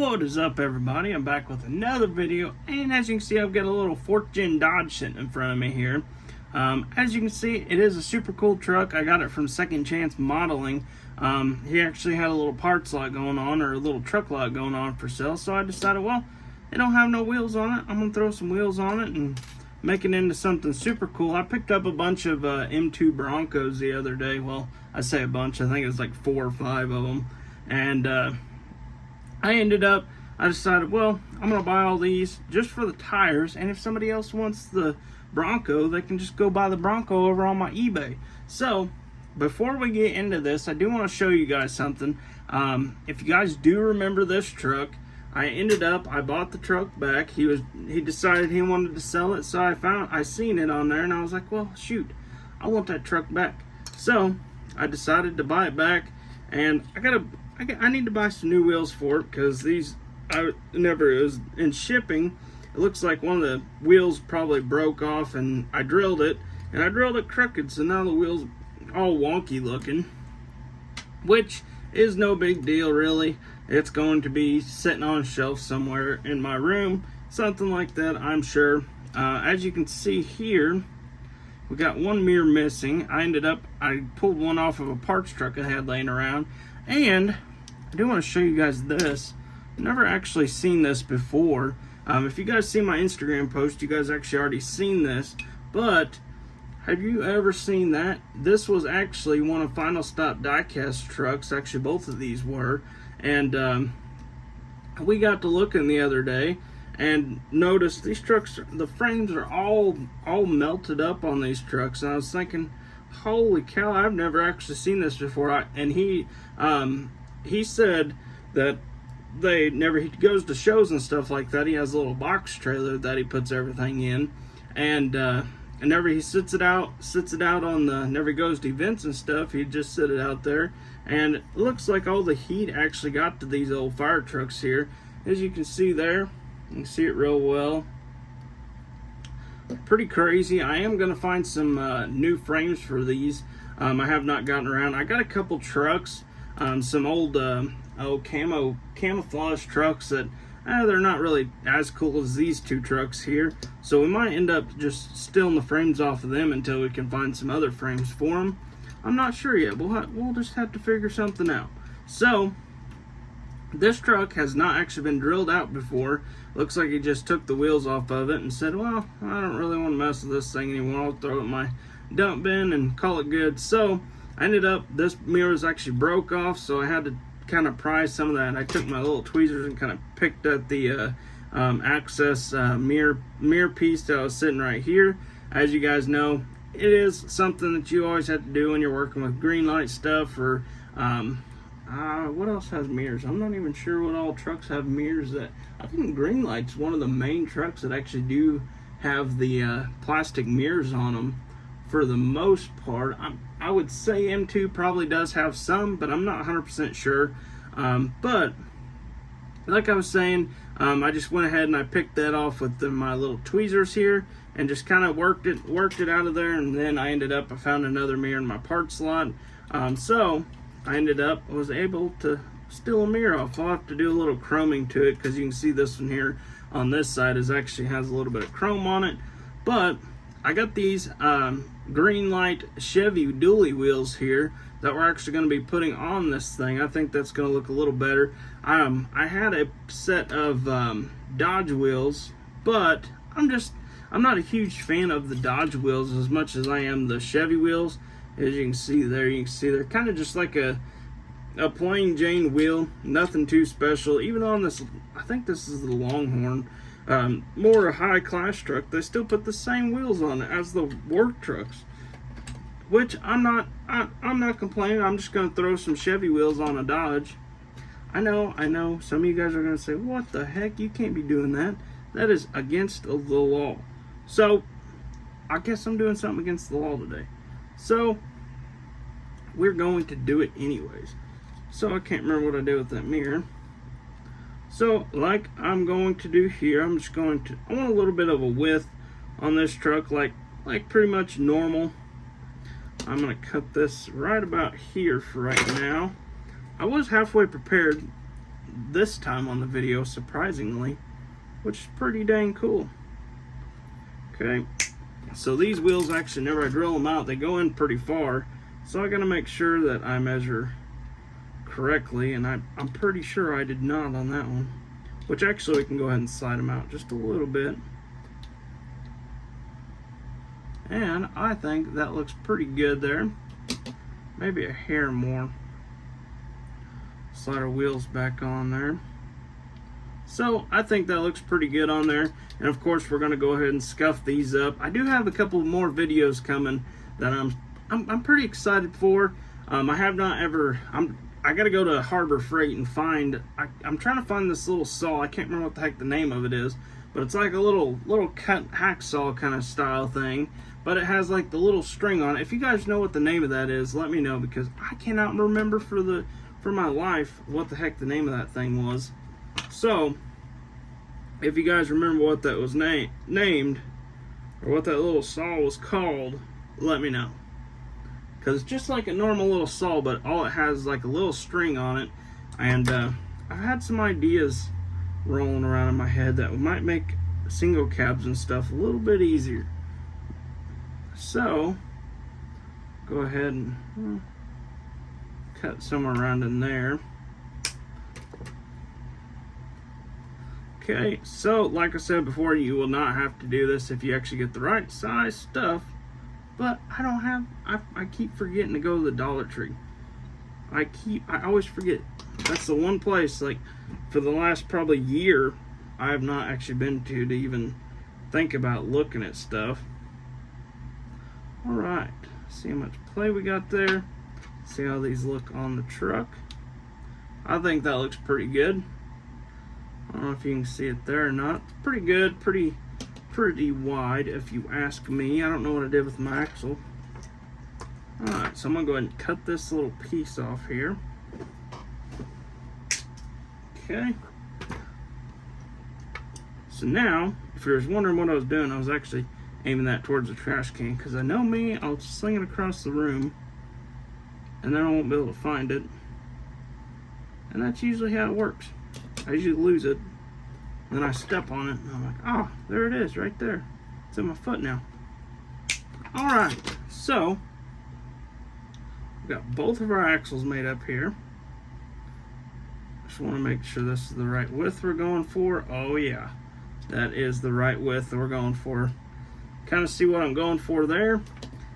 What is up, everybody? I'm back with another video, and as you can see, I've got a little 4th gen Dodge sitting in front of me here. As you can see, it is a super cool truck. I got it from Second Chance Modeling. He actually had a little parts lot going on, or a little truck lot going on for sale, so I decided, well, they don't have no wheels on it. I'm going to throw some wheels on it and make it into something super cool. I picked up a bunch of M2 Broncos the other day. Well, I say a bunch. I think it was like 4 or 5 of them. And I decided, well, I'm going to buy all these just for the tires, and if somebody else wants the Bronco, they can just go buy the Bronco over on my eBay. So, before we get into this, I do want to show you guys something. If you guys do remember this truck, I bought the truck back. He decided he wanted to sell it, so I seen it on there, and I was like, well, shoot, I want that truck back. So, I decided to buy it back, and I need to buy some new wheels for it, because it was in shipping. It looks like one of the wheels probably broke off, and I drilled it crooked, so now the wheel's all wonky looking, which is no big deal really. It's going to be sitting on a shelf somewhere in my room, something like that, I'm sure. As you can see here, we got one mirror missing. I pulled one off of a parts truck I had laying around, and I do want to show you guys this. I've never actually seen this before. If you guys see my Instagram post, you guys actually already seen this, but have you ever seen that? This was actually one of Final Stop Diecast trucks. Actually, both of these were. And we got to looking the other day and noticed these trucks, the frames are all melted up on these trucks. And I was thinking, holy cow, I've never actually seen this before. And he said that he goes to shows and stuff like that. He has a little box trailer that he puts everything in, and whenever he sits it out on whenever he goes to events and stuff, he just sit it out there, and it looks like all the heat actually got to these old fire trucks here. As you can see there, you can see it real well. Pretty crazy. I am going to find some new frames for these. I have not gotten around. I got a couple trucks, some old camouflage trucks that they're not really as cool as these two trucks here, so we might end up just stealing the frames off of them until we can find some other frames for them. I'm not sure yet. We'll just have to figure something out. So this truck has not actually been drilled out before. Looks like he just took the wheels off of it and said, well, I don't really want to mess with this thing anymore. I'll throw it in my dump bin and call it good. So this mirror was actually broke off, so I had to kind of prise some of that. I took my little tweezers and kind of picked at the access mirror piece that was sitting right here. As you guys know, it is something that you always have to do when you're working with green light stuff, or what else has mirrors? I'm not even sure what all trucks have mirrors. That I think green light's one of the main trucks that actually do have the plastic mirrors on them for the most part. I would say M2 probably does have some, but I'm not 100% sure. But like I was saying, I just went ahead and I picked that off with my little tweezers here and just kind of worked it out of there, and then I found another mirror in my parts slot. So I was able to steal a mirror off. I'll have to do a little chroming to it, because you can see this one here on this side actually has a little bit of chrome on it. But I got these green light Chevy dually wheels here that we're actually going to be putting on this thing. I think that's going to look a little better. I had a set of Dodge wheels, but I'm not a huge fan of the Dodge wheels as much as I am the Chevy wheels. As you can see there, they're kind of just like a plain Jane wheel, nothing too special. Even on this, I think this is the Longhorn, more a high class truck, they still put the same wheels on it as the work trucks, which I'm not complaining. I'm just going to throw some Chevy wheels on a Dodge. I know some of you guys are going to say, what the heck, you can't be doing that. That is against the law. So I guess I'm doing something against the law today. So we're going to do it anyways. So I can't remember what I did with that mirror. So like I'm going to do here, I want a little bit of a width on this truck, like pretty much normal. I'm going to cut this right about here for right now. I was halfway prepared this time on the video, surprisingly, which is pretty dang cool. Okay, so these wheels, actually, whenever I drill them out, they go in pretty far, so I gotta make sure that I measure correctly, and I'm pretty sure I did not on that one, which actually we can go ahead and slide them out just a little bit, and I think that looks pretty good there. Maybe a hair more. Slide our wheels back on there. So I think that looks pretty good on there, and of course we're going to go ahead and scuff these up. I do have a couple more videos coming that I'm pretty excited for. I have not ever. I got to go to Harbor Freight and find. I'm trying to find this little saw. I can't remember what the heck the name of it is, but it's like a little cut hacksaw kind of style thing. But it has like the little string on it. If you guys know what the name of that is, let me know, because I cannot remember for my life what the heck the name of that thing was. So if you guys remember what that was named, or what that little saw was called, let me know. Because it's just like a normal little saw, but all it has is like a little string on it. And I've had some ideas rolling around in my head that might make single cabs and stuff a little bit easier. So go ahead and cut somewhere around in there. Okay, so like I said before, you will not have to do this if you actually get the right size stuff. But I don't have, I keep forgetting to go to the Dollar Tree. I always forget. That's the one place, like, for the last probably year, I have not actually been to even think about looking at stuff. Alright, see how much play we got there. See how these look on the truck. I think that looks pretty good. I don't know if you can see it there or not. Pretty good, pretty wide if you ask me. I don't know what I did with my axle. Alright, so I'm going to go ahead and cut this little piece off here. Okay. So now, if you was wondering what I was doing, I was actually aiming that towards the trash can, because I know me, I'll sling it across the room and then I won't be able to find it. And that's usually how it works. I usually lose it, and then I step on it, and I'm like, oh, there it is, right there. It's in my foot now. Alright, so we've got both of our axles made up here. Just want to make sure this is the right width we're going for. Oh yeah, that is the right width that we're going for. Kind of see what I'm going for there.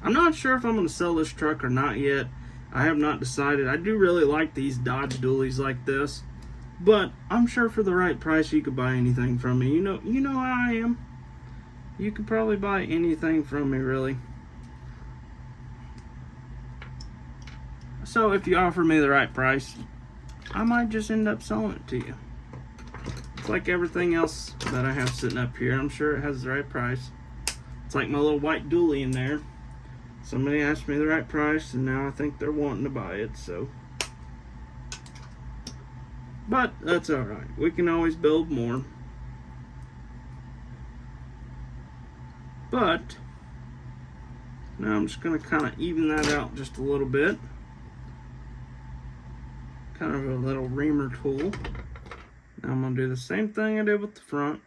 I'm not sure if I'm going to sell this truck or not yet. I have not decided. I do really like these Dodge dualies like this. But I'm sure for the right price you could buy anything from me. You know how I am. You could probably buy anything from me, really. So if you offer me the right price, I might just end up selling it to you. It's like everything else that I have sitting up here. I'm sure it has the right price. It's like my little white dually in there. Somebody asked me the right price, and now I think they're wanting to buy it, so. But that's alright. We can always build more. But now I'm just going to kind of even that out just a little bit. Kind of a little reamer tool. Now I'm going to do the same thing I did with the front.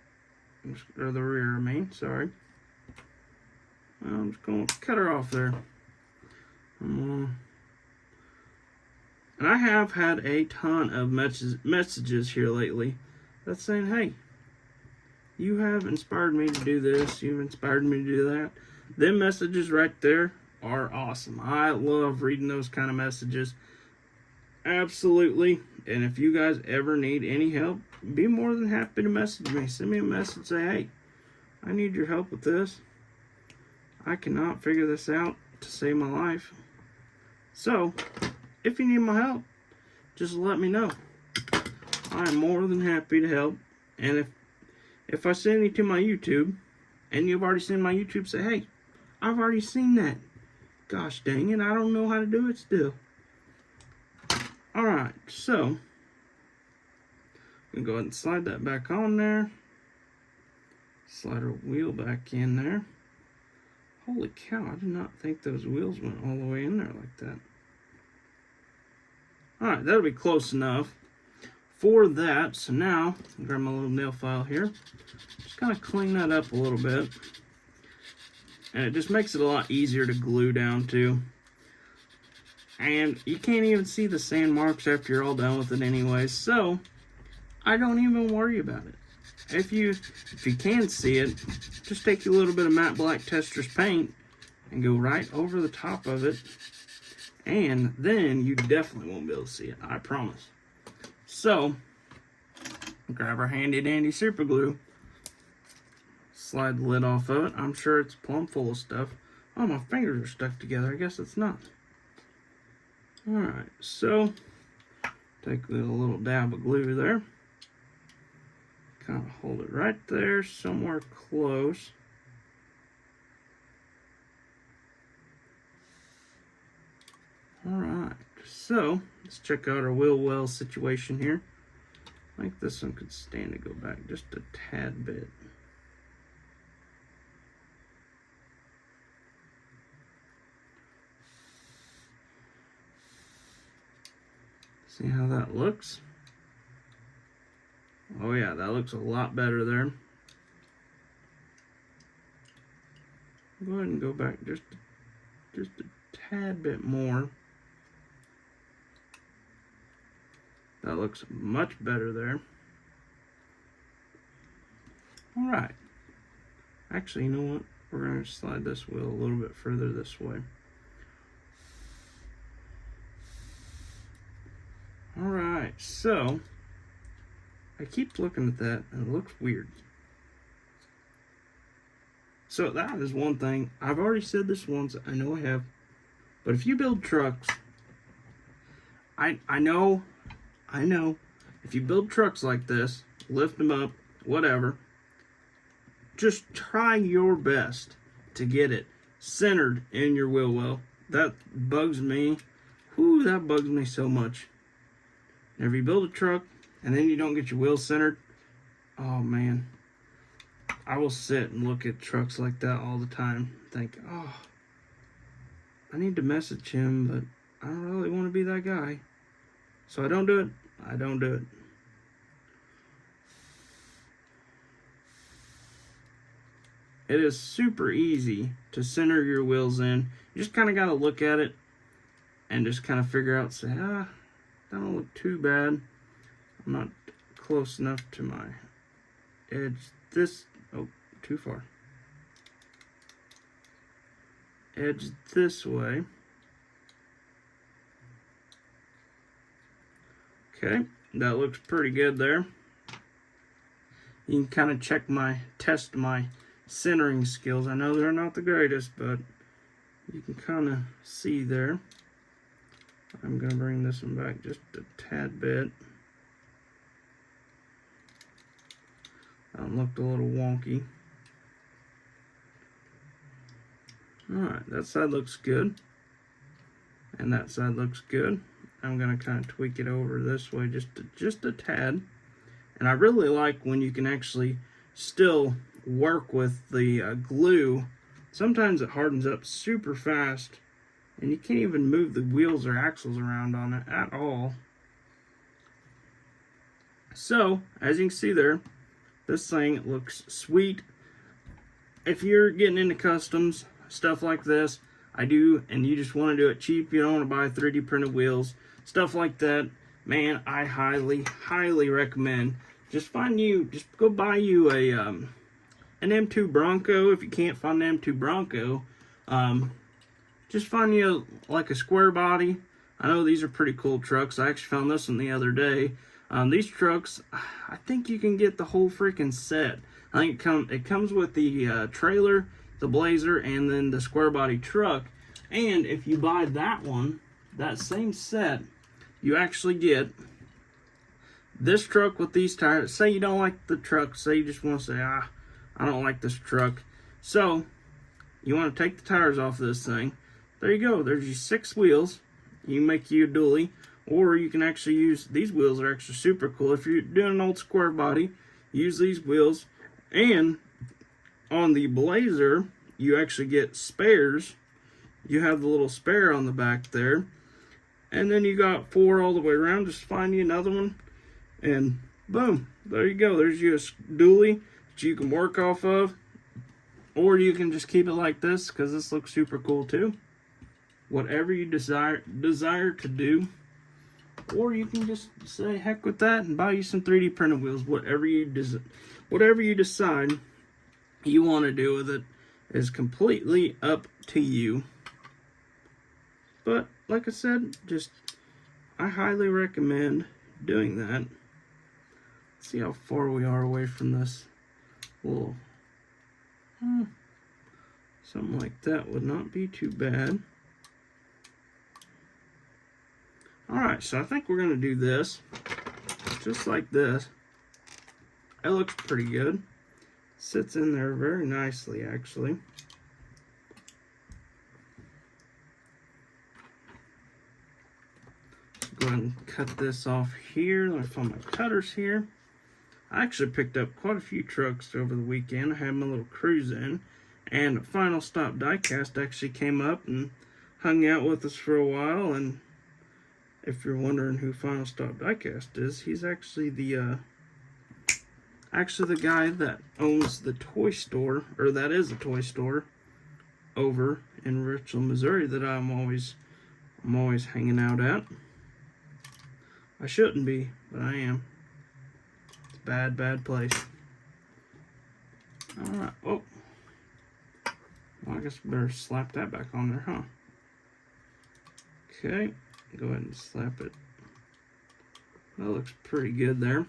Or the rear, I mean. Sorry. I'm just going to cut her off there. And I have had a ton of messages here lately that's saying, hey, you have inspired me to do this. You've inspired me to do that. Them messages right there are awesome. I love reading those kind of messages. Absolutely. And if you guys ever need any help, be more than happy to message me. Send me a message. Say, hey, I need your help with this. I cannot figure this out to save my life. So, if you need my help, just let me know. I am more than happy to help. And if I send you to my YouTube, and you've already seen my YouTube, say, hey, I've already seen that. Gosh dang it, I don't know how to do it still. Alright, so, I'm going to go ahead and slide that back on there. Slide our wheel back in there. Holy cow, I did not think those wheels went all the way in there like that. Alright, that'll be close enough. for that. So now, grab my little nail file here. Just kind of clean that up a little bit. And it just makes it a lot easier to glue down to. And you can't even see the sand marks after you're all done with it anyway. So, I don't even worry about it. If you can see it, just take a little bit of matte black Tester's paint and go right over the top of it. And then you definitely won't be able to see it, I promise. So, grab our handy dandy super glue. Slide the lid off of it. I'm sure it's plumb full of stuff. Oh, my fingers are stuck together. I guess it's not. Alright, so take a little dab of glue there. Kind of hold it right there, somewhere close. Alright, so let's check out our wheel well situation here. I think this one could stand to go back just a tad bit. See how that looks? Oh yeah, that looks a lot better there. Go ahead and go back just a tad bit more. That looks much better there. Alright. Actually, you know what? We're going to slide this wheel a little bit further this way. Alright, so I keep looking at that and it looks weird. So that is one thing. I've already said this once, I know I have. But if you build trucks, I know, if you build trucks like this, lift them up, whatever, just try your best to get it centered in your wheel well. That bugs me. Whew, that bugs me so much. If you build a truck and then you don't get your wheels centered, oh man. I will sit and look at trucks like that all the time. Think, oh, I need to message him, but I don't really want to be that guy. So I don't do it. I don't do it. It is super easy to center your wheels in. You just kind of got to look at it and just kind of figure out, say, that don't look too bad. I'm not close enough to my edge. Oh, too far. Edge this way. Okay, that looks pretty good there. You can kind of test my centering skills. I know they're not the greatest, but you can kind of see there. I'm going to bring this one back just a tad bit. That looked a little wonky. Alright, that side looks good. And that side looks good. I'm going to kind of tweak it over this way just a tad. And I really like when you can actually still work with the glue. Sometimes it hardens up super fast and you can't even move the wheels or axles around on it at all. So, as you can see there, this thing looks sweet. If you're getting into customs, stuff like this, I do, and you just want to do it cheap, you don't want to buy 3D printed wheels, stuff like that, man, I highly, highly recommend. Just go buy you an M2 Bronco. If you can't find an M2 Bronco, just find you like a square body. I know these are pretty cool trucks. I actually found this one the other day. These trucks, I think you can get the whole freaking set. I think it comes with the trailer, the Blazer, and then the square body truck. And if you buy that one, that same set, you actually get this truck with these tires. Say you don't like the truck. Say you just want to say, I don't like this truck. So, you want to take the tires off this thing. There you go. There's your 6 wheels. You can make you a dually. Or you can actually use, these wheels are actually super cool. If you're doing an old square body, use these wheels. And on the Blazer, you actually get spares. You have the little spare on the back there. And then you got 4 all the way around. Just find you another one. And boom, there you go. There's your dually that you can work off of. Or you can just keep it like this because this looks super cool too. Whatever you desire to do. Or you can just say heck with that and buy you some 3D printed wheels. Whatever you decide you want to do with it is completely up to you. But like I said, I highly recommend doing that. Let's see how far we are away from this little something like that would not be too bad. Alright, so I think we're going to do this just like this. It looks pretty good. Sits in there very nicely, actually. Go ahead and cut this off here. Let me find my cutters here. I actually picked up quite a few trucks over the weekend. I had my little cruise in, and Final Stop Diecast actually came up and hung out with us for a while. And if you're wondering who Final Stop Diecast is, he's actually the guy that owns the toy store, or that is a toy store over in Richland, Missouri, that I'm always hanging out at. I shouldn't be, but I am. It's a bad place. Alright, oh. Well, I guess we better slap that back on there, huh? Okay, go ahead and slap it. That looks pretty good there.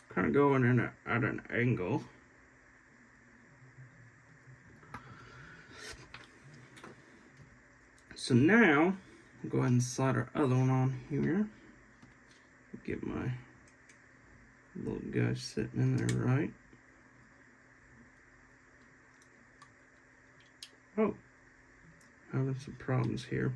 Kind of going in at an angle. So now, I'll go ahead and slide our other one on here. Get my little guy sitting in there right. Oh, having some problems here.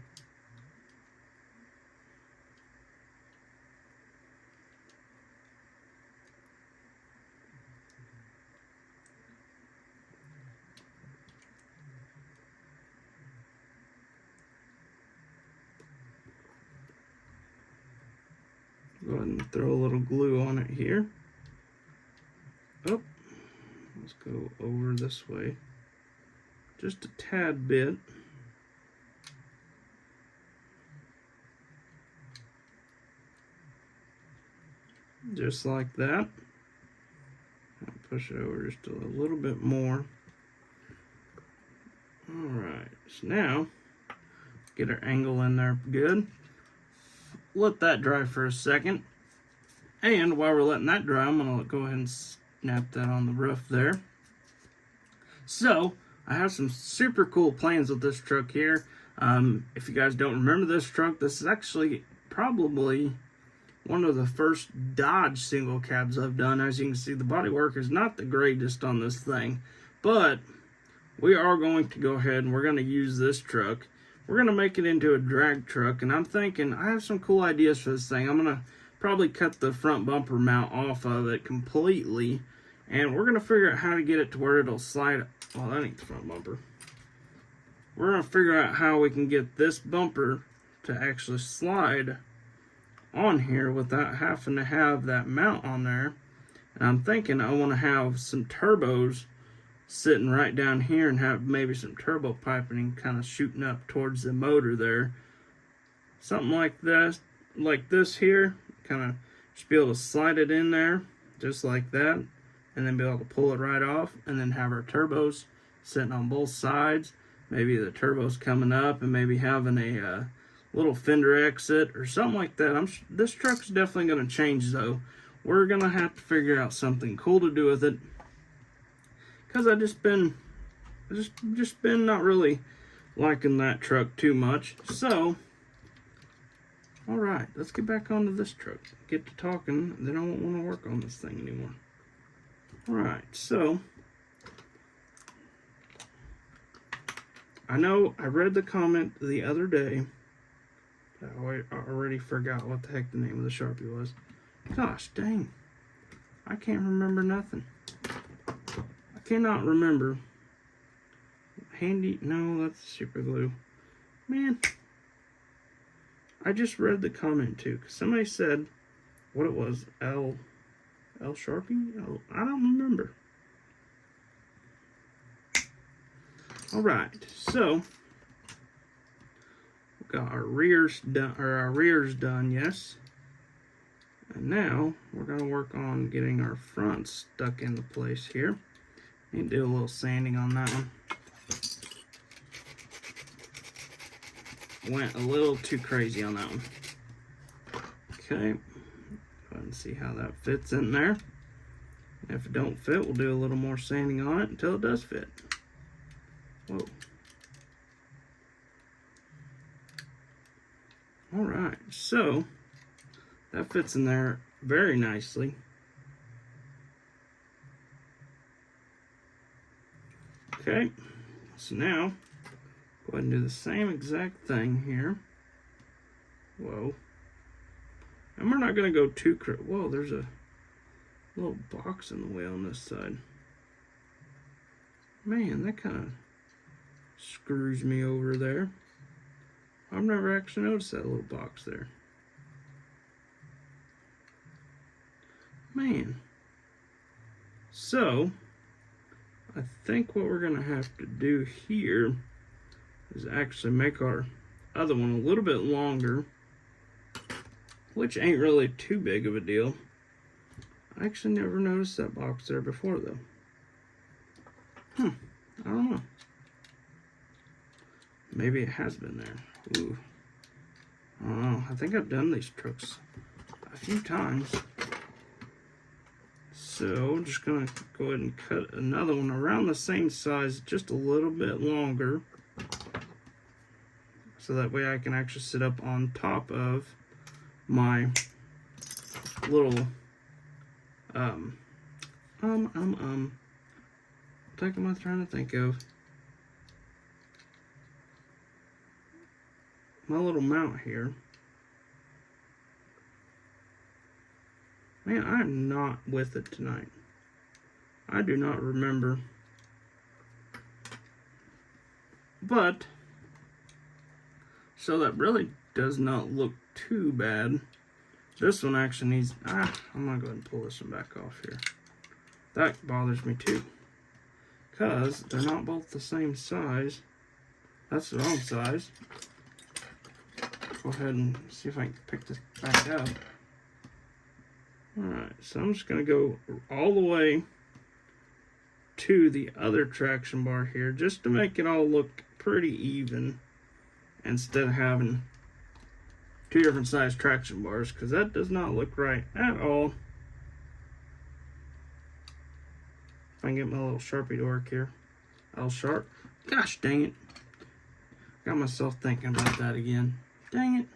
Go ahead and throw a little glue on it here. Oh, let's go over this way. Just a tad bit. Just like that. I'll push it over just a little bit more. Alright, so now, get our angle in there good. Let that dry for a second. And while we're letting that dry, I'm going to go ahead and snap that on the roof there. So, I have some super cool plans with this truck here. If you guys don't remember this truck, this is actually probably one of the first Dodge single cabs I've done. As you can see, the bodywork is not the greatest on this thing. But we are going to go ahead and we're going to use this truck. We're going to make it into a drag truck, and I'm thinking I have some cool ideas for this thing. I'm going to probably cut the front bumper mount off of it completely, and we're going to figure out how to get it to where it'll slide. Well, that ain't the front bumper. We're going to figure out how we can get this bumper to actually slide on here without having to have that mount on there. And I'm thinking I want to have some turbos sitting right down here and have maybe some turbo piping kind of shooting up towards the motor there. Something like this here, kind of just be able to slide it in there just like that, and then be able to pull it right off, and then have our turbos sitting on both sides. Maybe the turbos coming up and maybe having a little fender exit or something like that. This truck's definitely going to change though. We're going to have to figure out something cool to do with it, because I just been not really liking that truck too much. So, alright, let's get back onto this truck. Get to talking, then I won't want to work on this thing anymore. Alright, so, I know I read the comment the other day. I already forgot what the heck the name of the Sharpie was. Gosh dang. I can't remember nothing. I cannot remember. Handy, no, that's super glue. Man, I just read the comment too, because somebody said what it was. L Sharpie? Oh, I don't remember. Alright, so we've got our rears done, yes. And now we're going to work on getting our fronts stuck into place here. Need to do a little sanding on that one. Went a little too crazy on that one. Okay, go ahead and see how that fits in there. If it don't fit, we'll do a little more sanding on it until it does fit. Whoa. Alright, so that fits in there very nicely. Okay, so now go ahead and do the same exact thing here. Whoa. And we're not going to go too crazy. Whoa, there's a little box in the way on this side. Man, that kind of screws me over there. I've never actually noticed that little box there. Man. So, I think what we're going to have to do here is actually make our other one a little bit longer, which ain't really too big of a deal. I actually never noticed that box there before, though. I don't know. Maybe it has been there. Ooh. I don't know. I think I've done these trucks a few times. So I'm just going to go ahead and cut another one around the same size, just a little bit longer. So that way I can actually sit up on top of my little, what the heck am I trying to think of? My little mount here. Man, I'm not with it tonight. I do not remember. But, so that really does not look too bad. This one actually needs, I'm gonna go ahead and pull this one back off here. That bothers me too. Because they're not both the same size. That's the wrong size. Go ahead and see if I can pick this back up. Alright, so I'm just going to go all the way to the other traction bar here, just to make it all look pretty even, instead of having two different size traction bars, because that does not look right at all. If I can get my little Sharpie to work here. L sharp. Gosh dang it. Got myself thinking about that again. Dang it.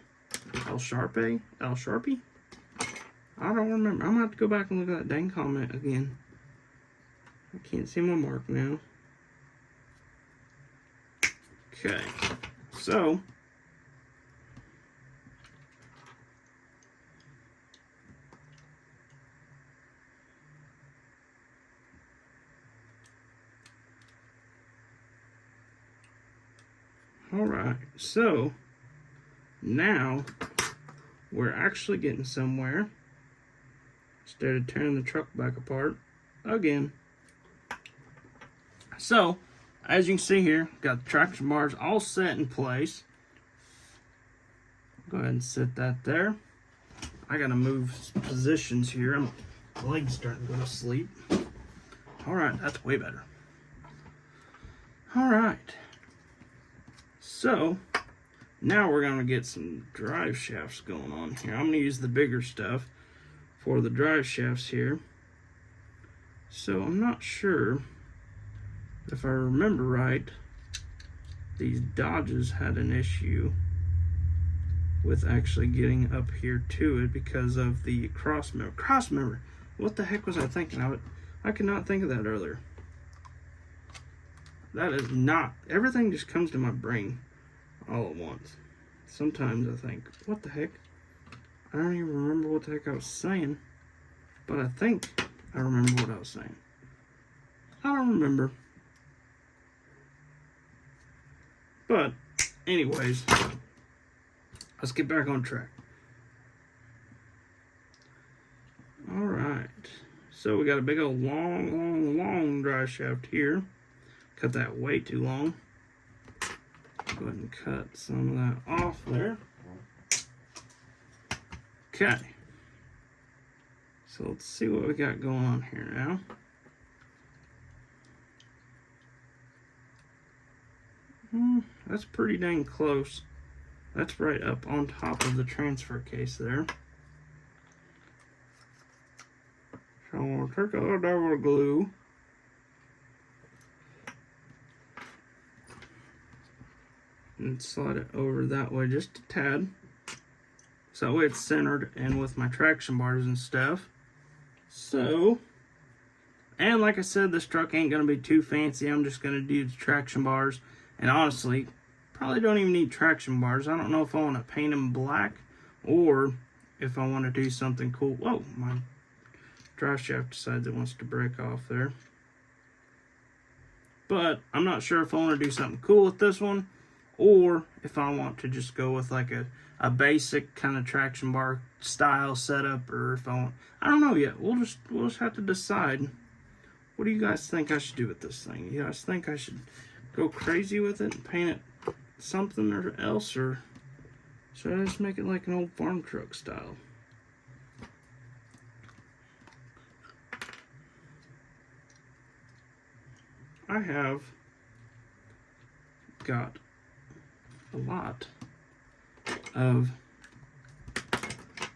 L Sharpie? L Sharpie? I don't remember. I'm going to have to go back and look at that dang comment again. I can't see my mark now. Okay. So, alright. So, now we're actually getting somewhere. Instead of tearing the truck back apart again. So, as you can see here, got the traction bars all set in place. Go ahead and set that there. I gotta move positions here. My leg's starting to go to sleep. Alright, that's way better. Alright. So, now we're gonna get some drive shafts going on here. I'm gonna use the bigger stuff for the drive shafts here. So I'm not sure if I remember right, these Dodges had an issue with actually getting up here to it because of the cross member. What the heck was I thinking of it? I could not think of that earlier. That is not, everything just comes to my brain all at once. Sometimes I think, what the heck? I don't even remember what the heck I was saying, but I think I remember what I was saying. I don't remember. But, anyways, let's get back on track. Alright, so we got a big old long drive shaft here. Cut that way too long. Go ahead and cut some of that off there. Okay. So let's see what we got going on here now. That's pretty dang close. That's right up on top of the transfer case there. So we'll take a little bit of glue. And slide it over that way just a tad. So that way it's centered and with my traction bars and stuff. So, and like I said, this truck ain't going to be too fancy. I'm just going to do the traction bars. And honestly, probably don't even need traction bars. I don't know if I want to paint them black or if I want to do something cool. Whoa, my drive shaft decides it wants to break off there. But I'm not sure if I want to do something cool with this one or if I want to just go with like a basic kind of traction bar style setup, or if I don't know yet. We'll just have to decide. What do you guys think I should do with this thing? You guys think I should go crazy with it and paint it something or else, or should I just make it like an old farm truck style? I have got a lot of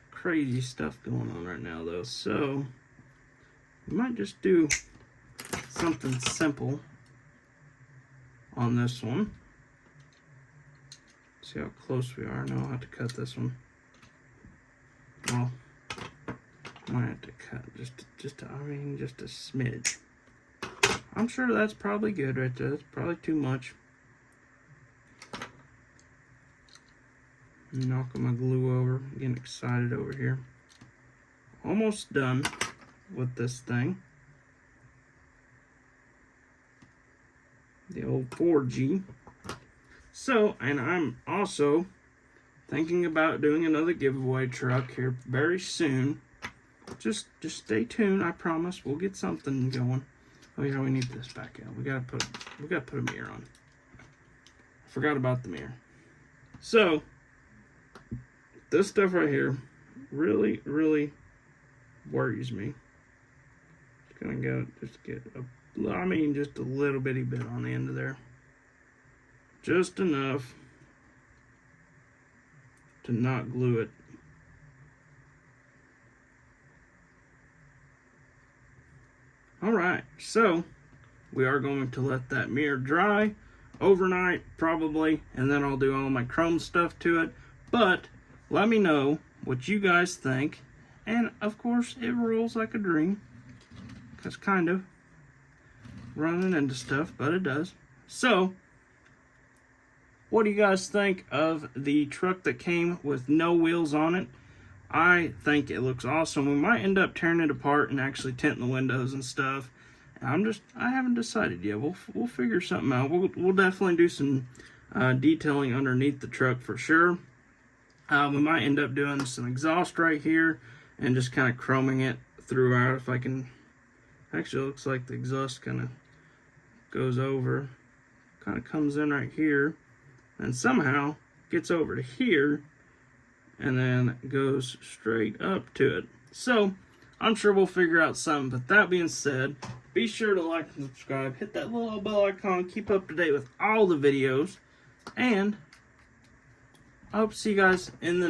crazy stuff going on right now though, so we might just do something simple on this one. See how close we are. Now I'll have to cut this one. Well, I might have to cut just a smidge. I'm sure that's probably good right there. That's probably too much. Knocking my glue over. Getting excited over here. Almost done with this thing. The old 4G. So, and I'm also thinking about doing another giveaway truck here very soon. Just stay tuned. I promise we'll get something going. Oh yeah, we need this back out. We gotta put a mirror on. I forgot about the mirror. So this stuff right here really worries me. Just gonna go just get just a little bitty bit on the end of there. Just enough to not glue it. Alright, so we are going to let that mirror dry overnight probably, and then I'll do all my chrome stuff to it. But let me know what you guys think. And of course it rolls like a dream. Because kind of running into stuff, but it does. So what do you guys think of the truck that came with no wheels on it? I think it looks awesome. We might end up tearing it apart and actually tinting the windows and stuff. I haven't decided yet. We'll figure something out. We'll definitely do some detailing underneath the truck for sure. We might end up doing some exhaust right here and just kind of chroming it throughout if I can. Actually, it looks like the exhaust kind of goes over, kind of comes in right here, and somehow gets over to here, and then goes straight up to it. So I'm sure we'll figure out something. But that being said, be sure to like and subscribe, hit that little bell icon, keep up to date with all the videos, and I hope to see you guys in the next